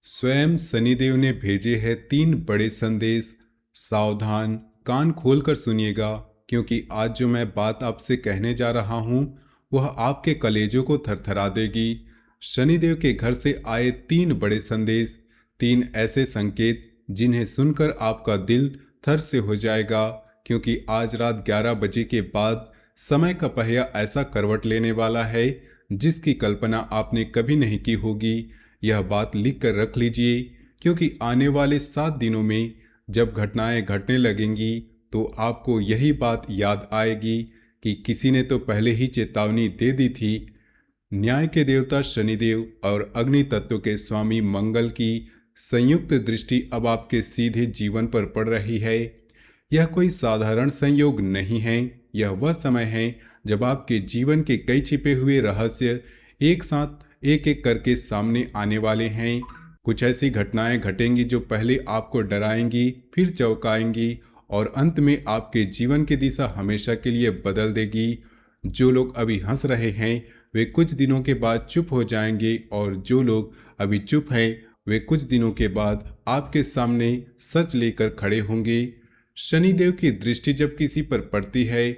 स्वयं शनिदेव ने भेजे हैं 3 बड़े संदेश। सावधान, कान खोलकर सुनिएगा, क्योंकि आज जो मैं बात आपसे कहने जा रहा हूँ वह आपके कलेजों को थरथरा देगी। शनिदेव के घर से आए 3 बड़े संदेश, 3 ऐसे संकेत जिन्हें सुनकर आपका दिल थर से हो जाएगा, क्योंकि आज रात 11 बजे के बाद समय का पहिया ऐसा करवट लेने वाला है जिसकी कल्पना आपने कभी नहीं की होगी। यह बात लिख कर रख लीजिए, क्योंकि आने वाले 7 दिनों में जब घटनाएं घटने लगेंगी तो आपको यही बात याद आएगी कि किसी ने तो पहले ही चेतावनी दे दी थी। न्याय के देवता शनिदेव और अग्नि तत्व के स्वामी मंगल की संयुक्त दृष्टि अब आपके सीधे जीवन पर पड़ रही है। यह कोई साधारण संयोग नहीं है, यह वह समय है जब आपके जीवन के कई छिपे हुए रहस्य एक साथ एक एक करके सामने आने वाले हैं। कुछ ऐसी घटनाएं घटेंगी जो पहले आपको डराएंगी, फिर चौंकाएंगी और अंत में आपके जीवन की दिशा हमेशा के लिए बदल देगी। जो लोग अभी हंस रहे हैं वे कुछ दिनों के बाद चुप हो जाएंगे, और जो लोग अभी चुप हैं वे कुछ दिनों के बाद आपके सामने सच लेकर खड़े होंगे। शनिदेव की दृष्टि जब किसी पर पड़ती है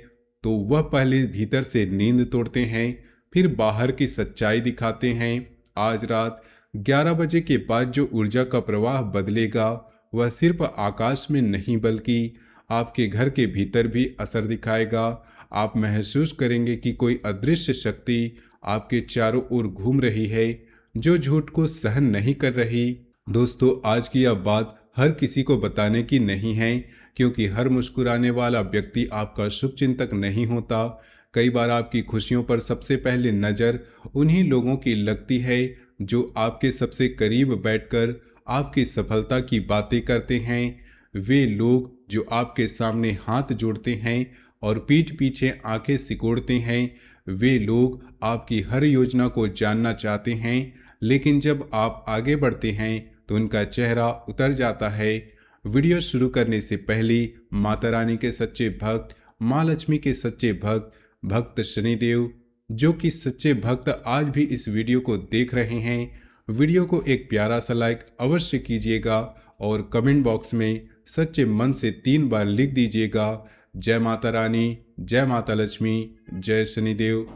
तो वह पहले भीतर से नींद तोड़ते हैं, फिर बाहर की सच्चाई दिखाते हैं। आज रात 11 बजे के बाद जो ऊर्जा का प्रवाह बदलेगा वह सिर्फ आकाश में नहीं बल्कि आपके घर के भीतर भी असर दिखाएगा। आप महसूस करेंगे कि कोई अदृश्य शक्ति आपके चारों ओर घूम रही है, जो झूठ को सहन नहीं कर रही। दोस्तों, आज की यह बात हर किसी को बताने की नहीं है, क्योंकि हर मुस्कुराने वाला व्यक्ति आपका शुभचिंतक नहीं होता। कई बार आपकी खुशियों पर सबसे पहले नज़र उन्हीं लोगों की लगती है जो आपके सबसे करीब बैठकर आपकी सफलता की बातें करते हैं। वे लोग जो आपके सामने हाथ जोड़ते हैं और पीठ पीछे आंखें सिकोड़ते हैं, वे लोग आपकी हर योजना को जानना चाहते हैं, लेकिन जब आप आगे बढ़ते हैं तो उनका चेहरा उतर जाता है। वीडियो शुरू करने से पहले माता रानी के सच्चे भक्त, माँ लक्ष्मी के सच्चे भक्त, भक्त शनिदेव, जो कि सच्चे भक्त आज भी इस वीडियो को देख रहे हैं, वीडियो को एक प्यारा सा लाइक अवश्य कीजिएगा और कमेंट बॉक्स में सच्चे मन से 3 बार लिख दीजिएगा, जय माता रानी, जय माता लक्ष्मी, जय शनिदेव।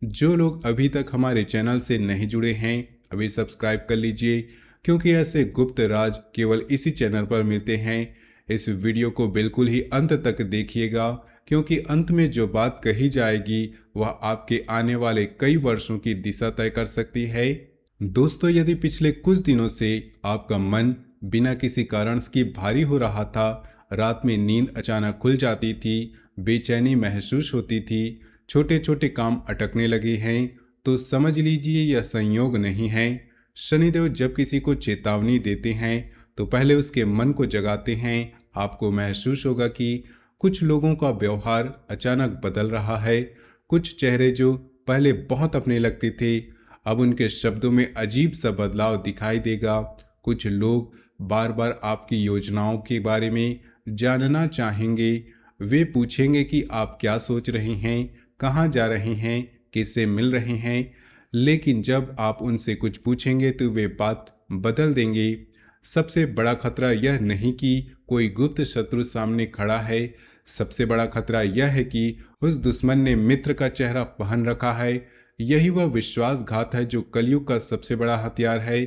जो लोग अभी तक हमारे चैनल से नहीं जुड़े हैं अभी सब्सक्राइब कर लीजिए, क्योंकि ऐसे गुप्त राज केवल इसी चैनल पर मिलते हैं। इस वीडियो को बिल्कुल ही अंत तक देखिएगा, क्योंकि अंत में जो बात कही जाएगी वह आपके आने वाले कई वर्षों की दिशा तय कर सकती है। दोस्तों, यदि पिछले कुछ दिनों से आपका मन बिना किसी कारण की भारी हो रहा था, रात में नींद अचानक खुल जाती थी, बेचैनी महसूस होती थी, छोटे छोटे काम अटकने लगे हैं, तो समझ लीजिए यह संयोग नहीं है। शनिदेव जब किसी को चेतावनी देते हैं तो पहले उसके मन को जगाते हैं। आपको महसूस होगा कि कुछ लोगों का व्यवहार अचानक बदल रहा है। कुछ चेहरे जो पहले बहुत अपने लगते थे अब उनके शब्दों में अजीब सा बदलाव दिखाई देगा। कुछ लोग बार बार आपकी योजनाओं के बारे में जानना चाहेंगे। वे पूछेंगे कि आप क्या सोच रहे हैं, कहाँ जा रहे हैं, किससे मिल रहे हैं। लेकिन जब आप उनसे कुछ पूछेंगे तो वे बात बदल देंगे। सबसे बड़ा खतरा यह नहीं कि कोई गुप्त शत्रु सामने खड़ा है, सबसे बड़ा खतरा यह है कि उस दुश्मन ने मित्र का चेहरा पहन रखा है। यही वह विश्वासघात है जो कलयुग का सबसे बड़ा हथियार है।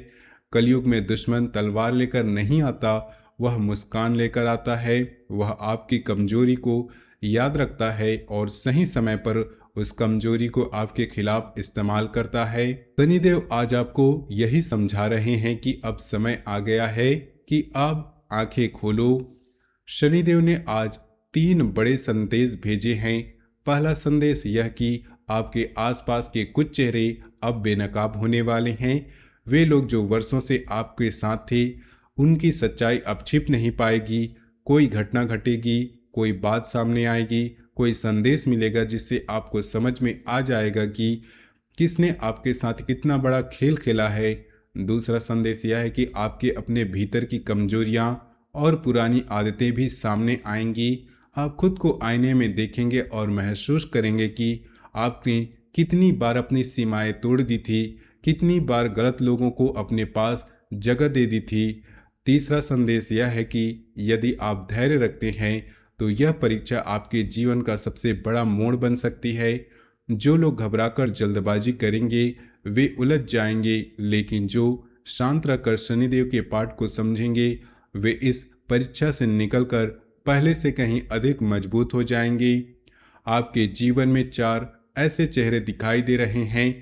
कलयुग में दुश्मन तलवार लेकर नहीं आता, वह मुस्कान लेकर आता है। वह आपकी कमजोरी को याद रखता है और सही समय पर उस कमजोरी को आपके खिलाफ इस्तेमाल करता है। शनिदेव आज आपको यही समझा रहे हैं कि अब समय आ गया है कि अब आंखें खोलो। शनिदेव ने आज 3 बड़े संदेश भेजे हैं। पहला संदेश यह कि आपके आसपास के कुछ चेहरे अब बेनकाब होने वाले हैं। वे लोग जो वर्षों से आपके साथ थे उनकी सच्चाई अब छिप नहीं पाएगी। कोई घटना घटेगी, कोई बात सामने आएगी, कोई संदेश मिलेगा जिससे आपको समझ में आ जाएगा कि किसने आपके साथ कितना बड़ा खेल खेला है। दूसरा संदेश यह है कि आपके अपने भीतर की कमजोरियां और पुरानी आदतें भी सामने आएंगी। आप खुद को आईने में देखेंगे और महसूस करेंगे कि आपने कितनी बार अपनी सीमाएं तोड़ दी थी, कितनी बार गलत लोगों को अपने पास जगह दे दी थी। तीसरा संदेश यह है कि यदि आप धैर्य रखते हैं तो यह परीक्षा आपके जीवन का सबसे बड़ा मोड़ बन सकती है। जो लोग घबराकर जल्दबाजी करेंगे वे उलझ जाएंगे, लेकिन जो शांत रहकर शनिदेव के पाठ को समझेंगे वे इस परीक्षा से निकलकर पहले से कहीं अधिक मजबूत हो जाएंगे। आपके जीवन में चार ऐसे चेहरे दिखाई दे रहे हैं।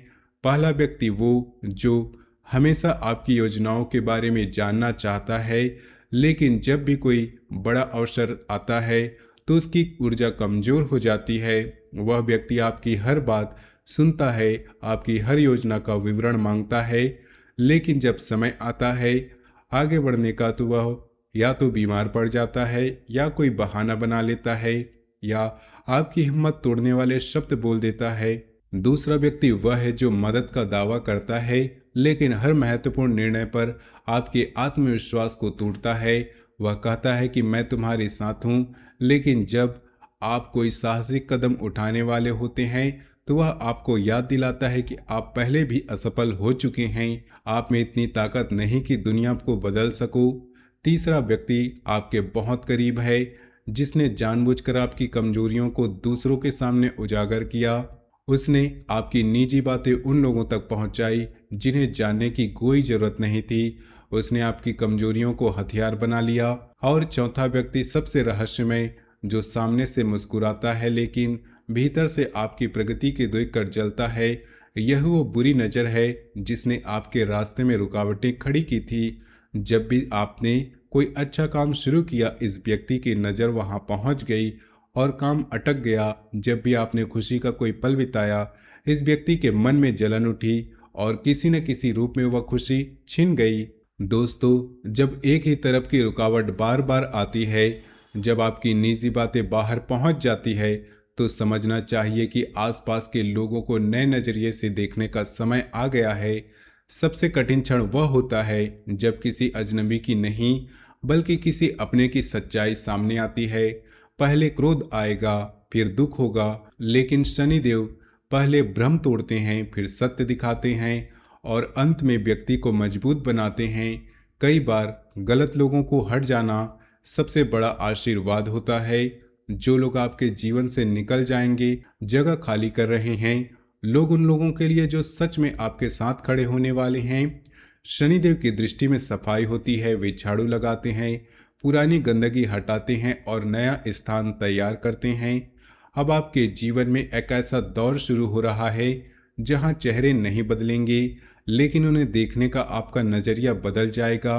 पहला व्यक्ति वो जो हमेशा आपकी योजनाओं के बारे में जानना चाहता है, लेकिन जब भी कोई बड़ा अवसर आता है तो उसकी ऊर्जा कमजोर हो जाती है। वह व्यक्ति आपकी हर बात सुनता है, आपकी हर योजना का विवरण मांगता है, लेकिन जब समय आता है आगे बढ़ने का तो वह या तो बीमार पड़ जाता है या कोई बहाना बना लेता है या आपकी हिम्मत तोड़ने वाले शब्द बोल देता है। दूसरा व्यक्ति वह है जो मदद का दावा करता है, लेकिन हर महत्वपूर्ण निर्णय पर आपके आत्मविश्वास को तोड़ता है। वह कहता है कि मैं तुम्हारे साथ हूँ, लेकिन जब आप कोई साहसिक कदम उठाने वाले होते हैं तो वह आपको याद दिलाता है कि आप पहले भी असफल हो चुके हैं। आप में इतनी ताकत नहीं कि दुनिया को बदल सको। तीसरा व्यक्ति आपके बहुत करीब है, जिसने जानबूझकर आपकी कमजोरियों को दूसरों के सामने उजागर किया। उसने आपकी निजी बातें उन लोगों तक पहुंचाई जिन्हें जानने की कोई जरूरत नहीं थी। उसने आपकी कमजोरियों को हथियार बना लिया। और चौथा व्यक्ति सबसे रहस्यमय, जो सामने से मुस्कुराता है लेकिन भीतर से आपकी प्रगति के देखकर जलता है। यह वो बुरी नज़र है जिसने आपके रास्ते में रुकावटें खड़ी की थी। जब भी आपने कोई अच्छा काम शुरू किया इस व्यक्ति की नज़र वहां पहुंच गई और काम अटक गया। जब भी आपने खुशी का कोई पल बिताया इस व्यक्ति के मन में जलन उठी और किसी न किसी रूप में वह खुशी छिन गई। दोस्तों, जब एक ही तरफ की रुकावट बार बार आती है, जब आपकी निजी बातें बाहर पहुंच जाती है, तो समझना चाहिए कि आसपास के लोगों को नए नज़रिए से देखने का समय आ गया है। सबसे कठिन क्षण वह होता है जब किसी अजनबी की नहीं बल्कि किसी अपने की सच्चाई सामने आती है। पहले क्रोध आएगा, फिर दुख होगा, लेकिन शनिदेव पहले भ्रम तोड़ते हैं, फिर सत्य दिखाते हैं और अंत में व्यक्ति को मजबूत बनाते हैं। कई बार गलत लोगों को हट जाना सबसे बड़ा आशीर्वाद होता है। जो लोग आपके जीवन से निकल जाएंगे, जगह खाली कर रहे हैं, लोग उन लोगों के लिए जो सच में आपके साथ खड़े होने वाले हैं। शनिदेव की दृष्टि में सफाई होती है। वे झाड़ू लगाते हैं, पुरानी गंदगी हटाते हैं और नया स्थान तैयार करते हैं। अब आपके जीवन में एक ऐसा दौर शुरू हो रहा है जहां चेहरे नहीं बदलेंगे, लेकिन उन्हें देखने का आपका नज़रिया बदल जाएगा।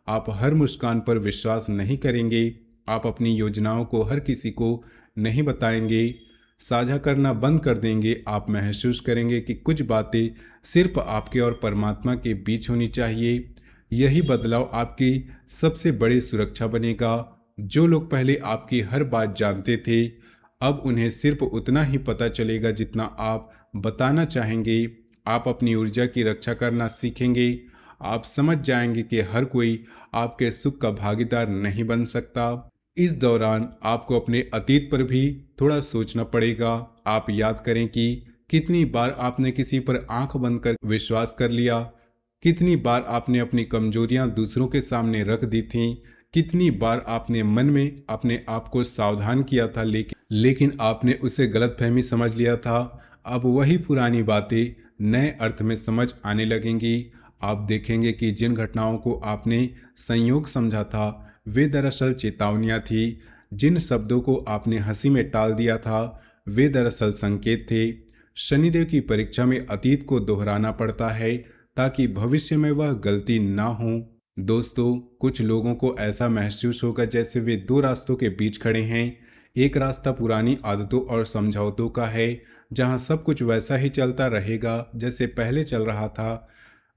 आप हर मुस्कान पर विश्वास नहीं करेंगे, आप अपनी योजनाओं को हर किसी को नहीं बताएंगे, साझा करना बंद कर देंगे। आप महसूस करेंगे कि कुछ बातें सिर्फ आपके और परमात्मा के बीच होनी चाहिए। यही बदलाव आपकी सबसे बड़ी सुरक्षा बनेगा। जो लोग पहले आपकी हर बात जानते थे, अब उन्हें सिर्फ उतना ही पता चलेगा जितना आप बताना चाहेंगे। आप अपनी ऊर्जा की रक्षा करना सीखेंगे। आप समझ जाएंगे कि हर कोई आपके सुख का भागीदार नहीं बन सकता। इस दौरान आपको अपने अतीत पर भी थोड़ा सोचना पड़ेगा। आप याद करें कि कितनी बार आपने किसी पर आंख बंद कर विश्वास कर लिया, कितनी बार आपने अपनी कमजोरियां दूसरों के सामने रख दी थीं, कितनी बार आपने मन में अपने आप को सावधान किया था, लेकिन आपने उसे गलतफहमी समझ लिया था। अब वही पुरानी बातें नए अर्थ में समझ आने लगेंगी। आप देखेंगे कि जिन घटनाओं को आपने संयोग समझा था वे दरअसल चेतावनियां थी। जिन शब्दों को आपने हंसी में टाल दिया था वे दरअसल संकेत थे। शनिदेव की परीक्षा में अतीत को दोहराना पड़ता है ताकि भविष्य में वह गलती ना हो। दोस्तों, कुछ लोगों को ऐसा महसूस होगा जैसे वे दो रास्तों के बीच खड़े हैं। एक रास्ता पुरानी आदतों और समझौतों का है, जहां सब कुछ वैसा ही चलता रहेगा जैसे पहले चल रहा था।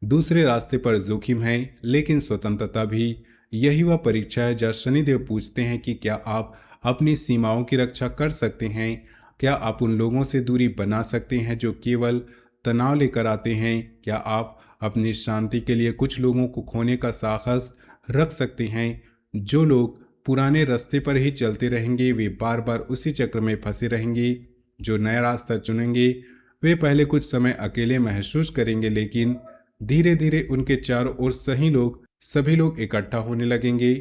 दूसरे रास्ते पर जोखिम है लेकिन स्वतंत्रता भी। यही वह परीक्षा है जहाँ शनिदेव पूछते हैं कि क्या आप अपनी सीमाओं की रक्षा कर सकते हैं। क्या आप उन लोगों से दूरी बना सकते हैं जो केवल तनाव लेकर आते हैं। क्या आप अपनी शांति के लिए कुछ लोगों को खोने का साहस रख सकते हैं। जो लोग पुराने रास्ते पर ही चलते रहेंगे वे बार बार उसी चक्र में फंसे रहेंगे। जो नया रास्ता चुनेंगे वे पहले कुछ समय अकेले महसूस करेंगे, लेकिन धीरे धीरे उनके चारों ओर सभी लोग इकट्ठा होने लगेंगे।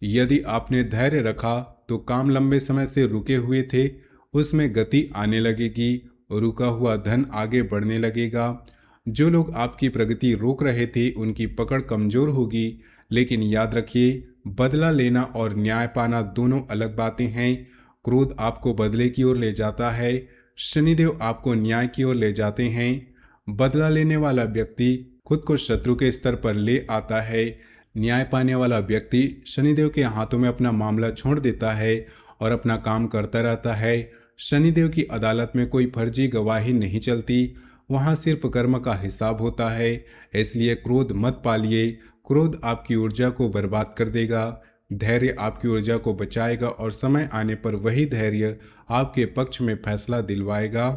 यदि आपने धैर्य रखा तो काम लंबे समय से रुके हुए थे उसमें गति आने लगेगी, रुका हुआ धन आगे बढ़ने लगेगा। जो लोग आपकी प्रगति रोक रहे थे उनकी पकड़ कमजोर होगी। लेकिन याद रखिए, बदला लेना और न्याय पाना दोनों अलग बातें हैं। क्रोध आपको बदले की ओर ले जाता है, शनिदेव आपको न्याय की ओर ले जाते हैं। बदला लेने वाला व्यक्ति खुद को शत्रु के स्तर पर ले आता है, न्याय पाने वाला व्यक्ति शनिदेव के हाथों में अपना मामला छोड़ देता है और अपना काम करता रहता है। शनिदेव की अदालत में कोई फर्जी गवाही नहीं चलती, वहाँ सिर्फ कर्म का हिसाब होता है। इसलिए क्रोध मत पालिए, क्रोध आपकी ऊर्जा को बर्बाद कर देगा। धैर्य आपकी ऊर्जा को बचाएगा और समय आने पर वही धैर्य आपके पक्ष में फैसला दिलवाएगा।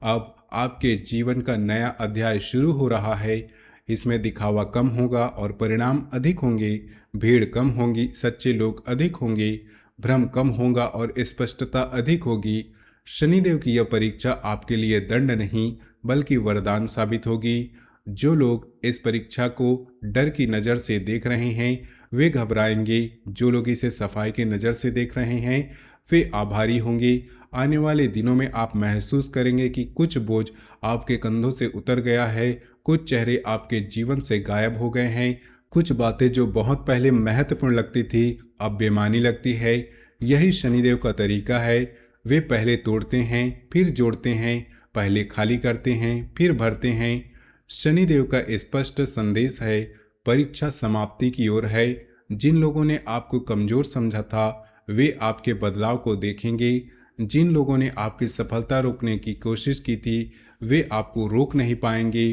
अब आपके जीवन का नया अध्याय शुरू हो रहा है। इसमें दिखावा कम होगा और परिणाम अधिक होंगे, भीड़ कम होगी, सच्चे लोग अधिक होंगे, भ्रम कम होगा और स्पष्टता अधिक होगी। शनिदेव की यह परीक्षा आपके लिए दंड नहीं बल्कि वरदान साबित होगी। जो लोग इस परीक्षा को डर की नज़र से देख रहे हैं वे घबराएंगे, जो लोग इसे सफाई की नज़र से देख रहे हैं वे आभारी होंगे। आने वाले दिनों में आप महसूस करेंगे कि कुछ बोझ आपके कंधों से उतर गया है, कुछ चेहरे आपके जीवन से गायब हो गए हैं, कुछ बातें जो बहुत पहले महत्वपूर्ण लगती थी अब बेमानी लगती है। यही शनिदेव का तरीका है, वे पहले तोड़ते हैं फिर जोड़ते हैं, पहले खाली करते हैं फिर भरते हैं। शनिदेव का स्पष्ट संदेश है, परीक्षा समाप्ति की ओर है। जिन लोगों ने आपको कमजोर समझा था वे आपके बदलाव को देखेंगे, जिन लोगों ने आपकी सफलता रोकने की कोशिश की थी वे आपको रोक नहीं पाएंगे।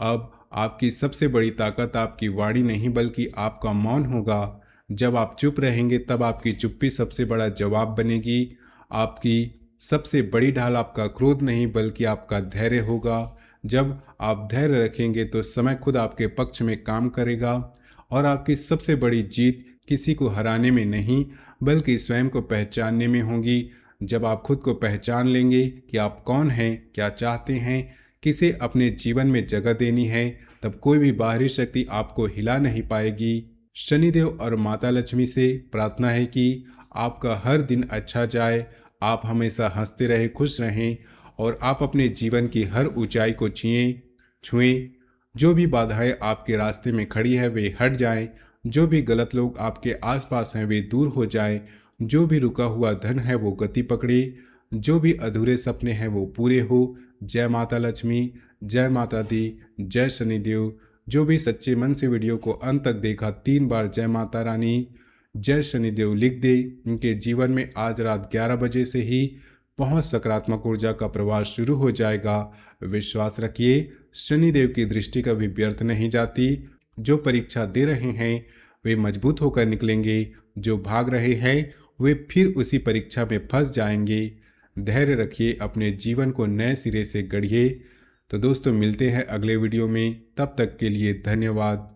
अब आपकी सबसे बड़ी ताकत आपकी वाणी नहीं बल्कि आपका मौन होगा। जब आप चुप रहेंगे तब आपकी चुप्पी सबसे बड़ा जवाब बनेगी। आपकी सबसे बड़ी ढाल आपका क्रोध नहीं बल्कि आपका धैर्य होगा। जब आप धैर्य रखेंगे तो समय खुद आपके पक्ष में काम करेगा और आपकी सबसे बड़ी जीत किसी को हराने में नहीं बल्कि स्वयं को पहचानने में होगी। जब आप खुद को पहचान लेंगे कि आप कौन हैं, क्या चाहते हैं, किसे अपने जीवन में जगह देनी है, तब कोई भी बाहरी शक्ति आपको हिला नहीं पाएगी। शनिदेव और माता लक्ष्मी से प्रार्थना है कि आपका हर दिन अच्छा जाए, आप हमेशा हंसते रहें, खुश रहें और आप अपने जीवन की हर ऊंचाई को छुएं। जो भी बाधाएं आपके रास्ते में खड़ी है वे हट जाएं, जो भी गलत लोग आपके आसपास हैं वे दूर हो जाएं, जो भी रुका हुआ धन है वो गति पकड़े, जो भी अधूरे सपने हैं वो पूरे हो। जय माता लक्ष्मी, जय माता दी, जय शनिदेव। जो भी सच्चे मन से वीडियो को अंत तक देखा 3 बार जय माता रानी, जय शनिदेव लिख दे। उनके जीवन में आज रात 11 बजे से ही बहुत सकारात्मक ऊर्जा का प्रवाह शुरू हो जाएगा। विश्वास रखिए, शनिदेव की दृष्टि कभी व्यर्थ नहीं जाती। जो परीक्षा दे रहे हैं वे मजबूत होकर निकलेंगे, जो भाग रहे हैं वे फिर उसी परीक्षा में फंस जाएंगे। धैर्य रखिए, अपने जीवन को नए सिरे से गढ़िए। तो दोस्तों मिलते हैं अगले वीडियो में, तब तक के लिए धन्यवाद।